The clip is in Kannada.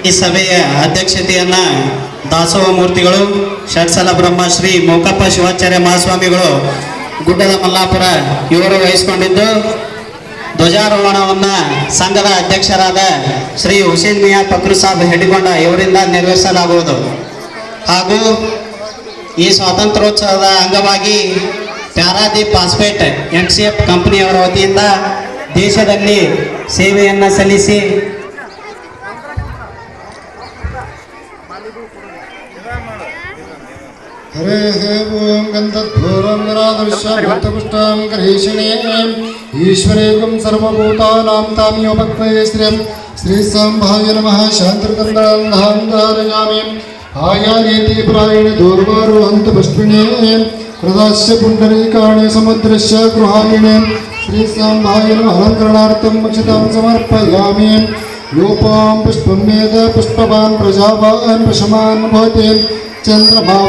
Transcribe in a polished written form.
ಈ ಸಭೆಯ ಅಧ್ಯಕ್ಷತೆಯನ್ನ ದಾಸೋಹ ಮೂರ್ತಿಗಳು ಷಟ್ಸಲ ಬ್ರಹ್ಮ ಶ್ರೀ ಮೋಕಪ್ಪ ಶಿವಾಚಾರ್ಯ ಮಹಾಸ್ವಾಮಿಗಳು ಗುಡ್ಡದ ಮಲ್ಲಾಪುರ ಇವರು ವಹಿಸಿಕೊಂಡಿದ್ದು, ಧ್ವಜಾರೋಹಣವನ್ನ ಸಂಘದ ಅಧ್ಯಕ್ಷರಾದ ಶ್ರೀ ಹುಸೇನ್ ಮಿಯಾ ಫಕ್ರು ಸಾಬ್ ಹೆಡಿಗೊಂಡ ಇವರಿಂದ ನೆರವೇರಿಸಲಾಗುವುದು. ಹಾಗೂ ಈ ಸ್ವಾತಂತ್ರ್ಯೋತ್ಸವದ ಅಂಗವಾಗಿ ಪ್ಯಾರಾದೀಪ್ ಫಾಸ್ಫೇಟ್ MCF ಕಂಪನಿಯವರ ವತಿಯಿಂದ ದೇಶದಲ್ಲಿ ಸೇವೆಯನ್ನು ಸಲ್ಲಿಸಿ हरेः ओं गन्धद्भूरङ्गरादृश्यभूतपुष्टां गरीषिणे ईश्वरेकं सर्वभूतानां तामियोपक्वये श्रीसंभाय नमः. शान्तिर्गन्धां धारयामि आयानेति प्रायेण दूर्वारोहन्तपुष्पिणे प्रदास्य पुण्डरीकाणे समुद्रस्य गृहायिणे श्रीसंभाय नमः. अलङ्करणार्थं उचितां समर्पयामि. योपां पुष्पमेध पुष्पवान् प्रजावान् वशमान् भवति चन्द्रभाव